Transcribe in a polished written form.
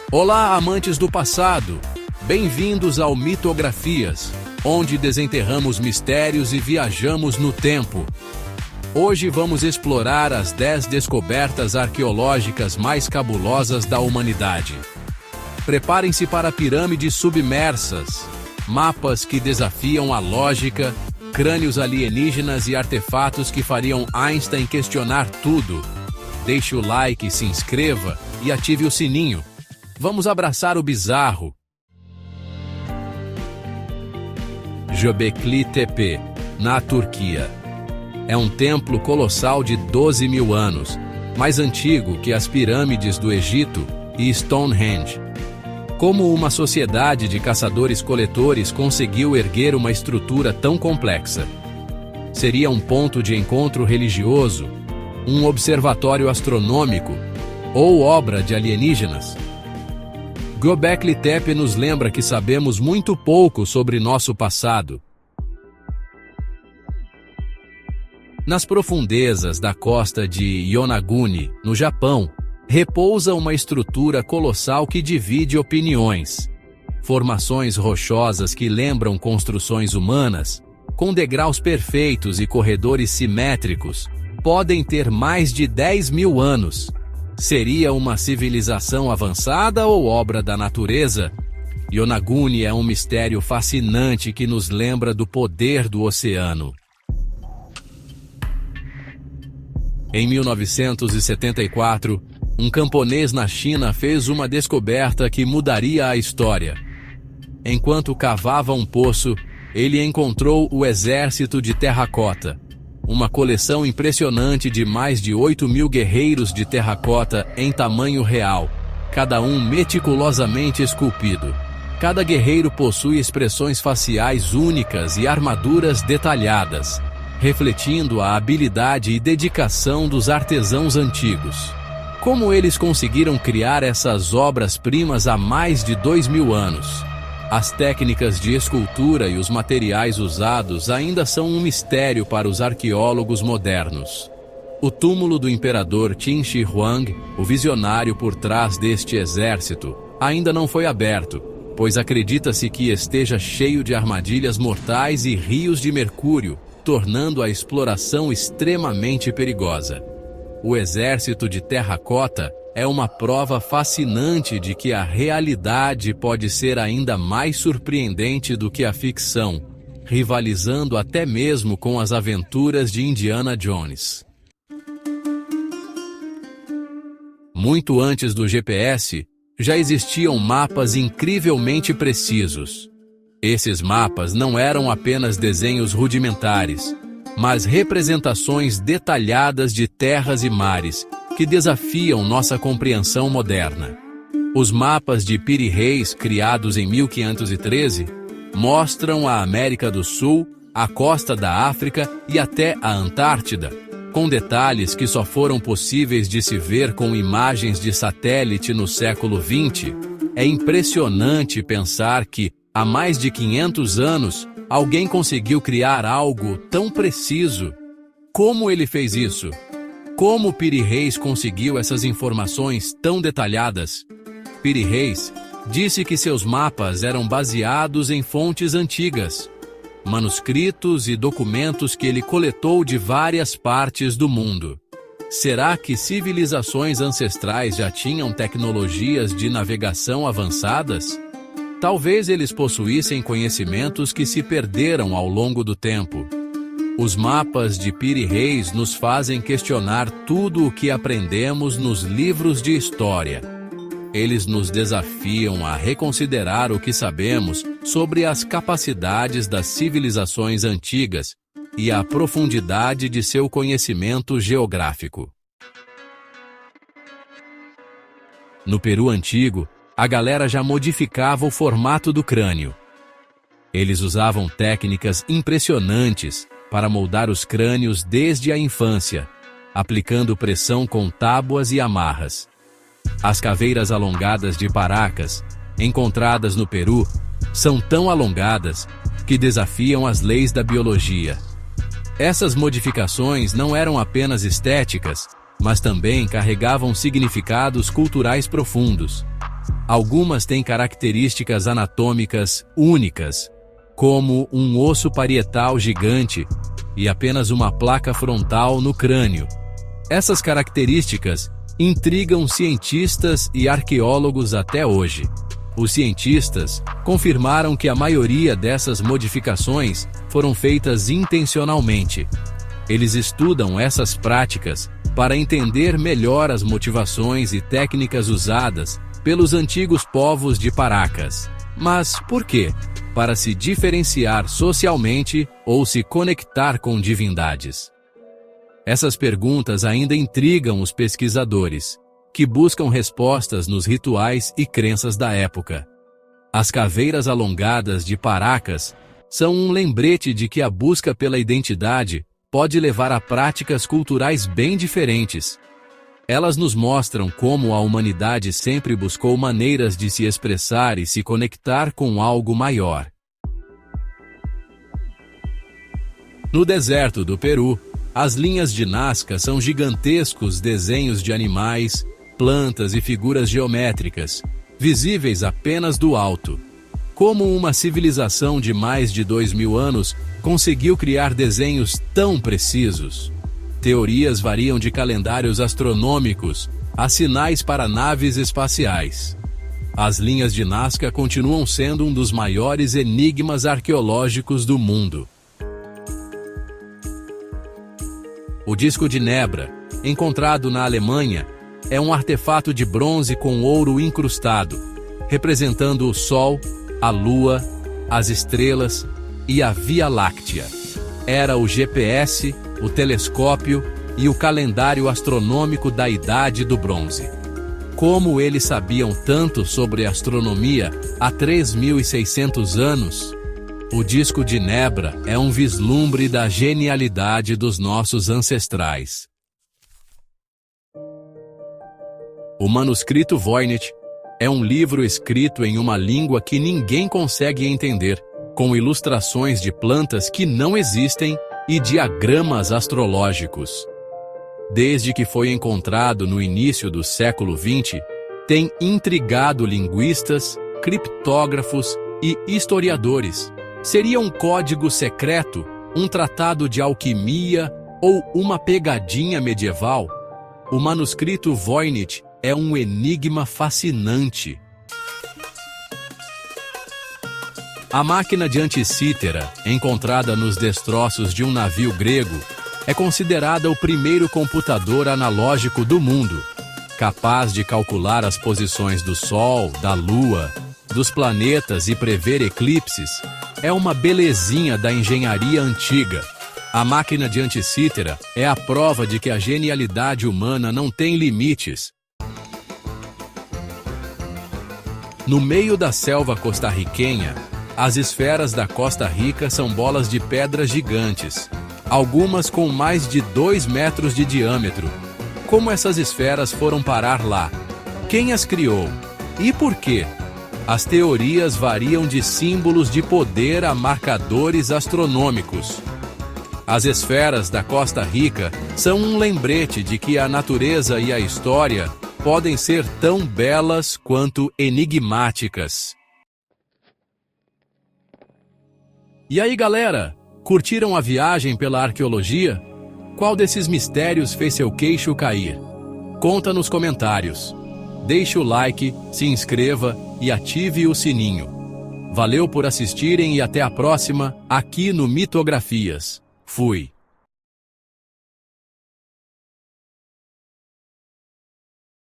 Olá, amantes do passado! Bem-vindos ao Mitografias, onde desenterramos mistérios e viajamos no tempo. Hoje vamos explorar as 10 descobertas arqueológicas mais cabulosas da humanidade. Preparem-se para pirâmides submersas, mapas que desafiam a lógica, crânios alienígenas e artefatos que fariam Einstein questionar tudo. Deixe o like, se inscreva e ative o sininho. Vamos abraçar o bizarro. Göbekli Tepe, na Turquia. É um templo colossal de 12 mil anos, mais antigo que as pirâmides do Egito e Stonehenge. Como uma sociedade de caçadores-coletores conseguiu erguer uma estrutura tão complexa? Seria um ponto de encontro religioso, um observatório astronômico ou obra de alienígenas? Göbekli Tepe nos lembra que sabemos muito pouco sobre nosso passado. Nas profundezas da costa de Yonaguni, no Japão, repousa uma estrutura colossal que divide opiniões. Formações rochosas que lembram construções humanas, com degraus perfeitos e corredores simétricos, podem ter mais de 10 mil anos. Seria uma civilização avançada ou obra da natureza? Yonaguni é um mistério fascinante que nos lembra do poder do oceano. Em 1974, um camponês na China fez uma descoberta que mudaria a história. Enquanto cavava um poço, ele encontrou o exército de terracota. Uma coleção impressionante de mais de 8 mil guerreiros de terracota em tamanho real, cada um meticulosamente esculpido. Cada guerreiro possui expressões faciais únicas e armaduras detalhadas, refletindo a habilidade e dedicação dos artesãos antigos. Como eles conseguiram criar essas obras-primas há mais de 2 mil anos? As técnicas de escultura e os materiais usados ainda são um mistério para os arqueólogos modernos. O túmulo do imperador Qin Shi Huang, o visionário por trás deste exército, ainda não foi aberto, pois acredita-se que esteja cheio de armadilhas mortais e rios de mercúrio, tornando a exploração extremamente perigosa. O exército de terracota é uma prova fascinante de que a realidade pode ser ainda mais surpreendente do que a ficção, rivalizando até mesmo com as aventuras de Indiana Jones. Muito antes do GPS, já existiam mapas incrivelmente precisos. Esses mapas não eram apenas desenhos rudimentares, mas representações detalhadas de terras e mares, que desafiam nossa compreensão moderna. Os mapas de Piri Reis, criados em 1513, mostram a América do Sul, a costa da África e até a Antártida, com detalhes que só foram possíveis de se ver com imagens de satélite no século XX. É impressionante pensar que, há mais de 500 anos, alguém conseguiu criar algo tão preciso. Como ele fez isso? Como Piri Reis conseguiu essas informações tão detalhadas? Piri Reis disse que seus mapas eram baseados em fontes antigas, manuscritos e documentos que ele coletou de várias partes do mundo. Será que civilizações ancestrais já tinham tecnologias de navegação avançadas? Talvez eles possuíssem conhecimentos que se perderam ao longo do tempo. Os mapas de Piri Reis nos fazem questionar tudo o que aprendemos nos livros de história. Eles nos desafiam a reconsiderar o que sabemos sobre as capacidades das civilizações antigas e a profundidade de seu conhecimento geográfico. No Peru antigo, a galera já modificava o formato do crânio. Eles usavam técnicas impressionantes para moldar os crânios desde a infância, aplicando pressão com tábuas e amarras. As caveiras alongadas de Paracas, encontradas no Peru, são tão alongadas que desafiam as leis da biologia. Essas modificações não eram apenas estéticas, mas também carregavam significados culturais profundos. Algumas têm características anatômicas únicas, como um osso parietal gigante e apenas uma placa frontal no crânio. Essas características intrigam cientistas e arqueólogos até hoje. Os cientistas confirmaram que a maioria dessas modificações foram feitas intencionalmente. Eles estudam essas práticas para entender melhor as motivações e técnicas usadas pelos antigos povos de Paracas. Mas por quê? Para se diferenciar socialmente ou se conectar com divindades? Essas perguntas ainda intrigam os pesquisadores, que buscam respostas nos rituais e crenças da época. As caveiras alongadas de Paracas são um lembrete de que a busca pela identidade pode levar a práticas culturais bem diferentes. Elas nos mostram como a humanidade sempre buscou maneiras de se expressar e se conectar com algo maior. No deserto do Peru, as linhas de Nazca são gigantescos desenhos de animais, plantas e figuras geométricas, visíveis apenas do alto. Como uma civilização de mais de 2000 anos conseguiu criar desenhos tão precisos? Teorias variam de calendários astronômicos a sinais para naves espaciais. As linhas de Nazca continuam sendo um dos maiores enigmas arqueológicos do mundo. O disco de Nebra, encontrado na Alemanha, é um artefato de bronze com ouro incrustado, representando o Sol, a Lua, as estrelas e a Via Láctea. Era o GPS, o telescópio e o calendário astronômico da Idade do Bronze. Como eles sabiam tanto sobre astronomia há 3.600 anos? O disco de Nebra é um vislumbre da genialidade dos nossos ancestrais. O manuscrito Voynich é um livro escrito em uma língua que ninguém consegue entender, com ilustrações de plantas que não existem e diagramas astrológicos. Desde que foi encontrado no início do século XX, tem intrigado linguistas, criptógrafos e historiadores. Seria um código secreto, um tratado de alquimia ou uma pegadinha medieval? O manuscrito Voynich é um enigma fascinante. A máquina de Anticítera, encontrada nos destroços de um navio grego, é considerada o primeiro computador analógico do mundo, capaz de calcular as posições do Sol, da Lua, dos planetas e prever eclipses. É uma belezinha da engenharia antiga. A máquina de Anticítera é a prova de que a genialidade humana não tem limites. No meio da selva costarriquenha, as esferas da Costa Rica são bolas de pedra gigantes, algumas com mais de 2 metros de diâmetro. Como essas esferas foram parar lá? Quem as criou? E por quê? As teorias variam de símbolos de poder a marcadores astronômicos. As esferas da Costa Rica são um lembrete de que a natureza e a história podem ser tão belas quanto enigmáticas. E aí, galera? Curtiram a viagem pela arqueologia? Qual desses mistérios fez seu queixo cair? Conta nos comentários. Deixe o like, se inscreva e ative o sininho. Valeu por assistirem e até a próxima, aqui no Mitografias. Fui!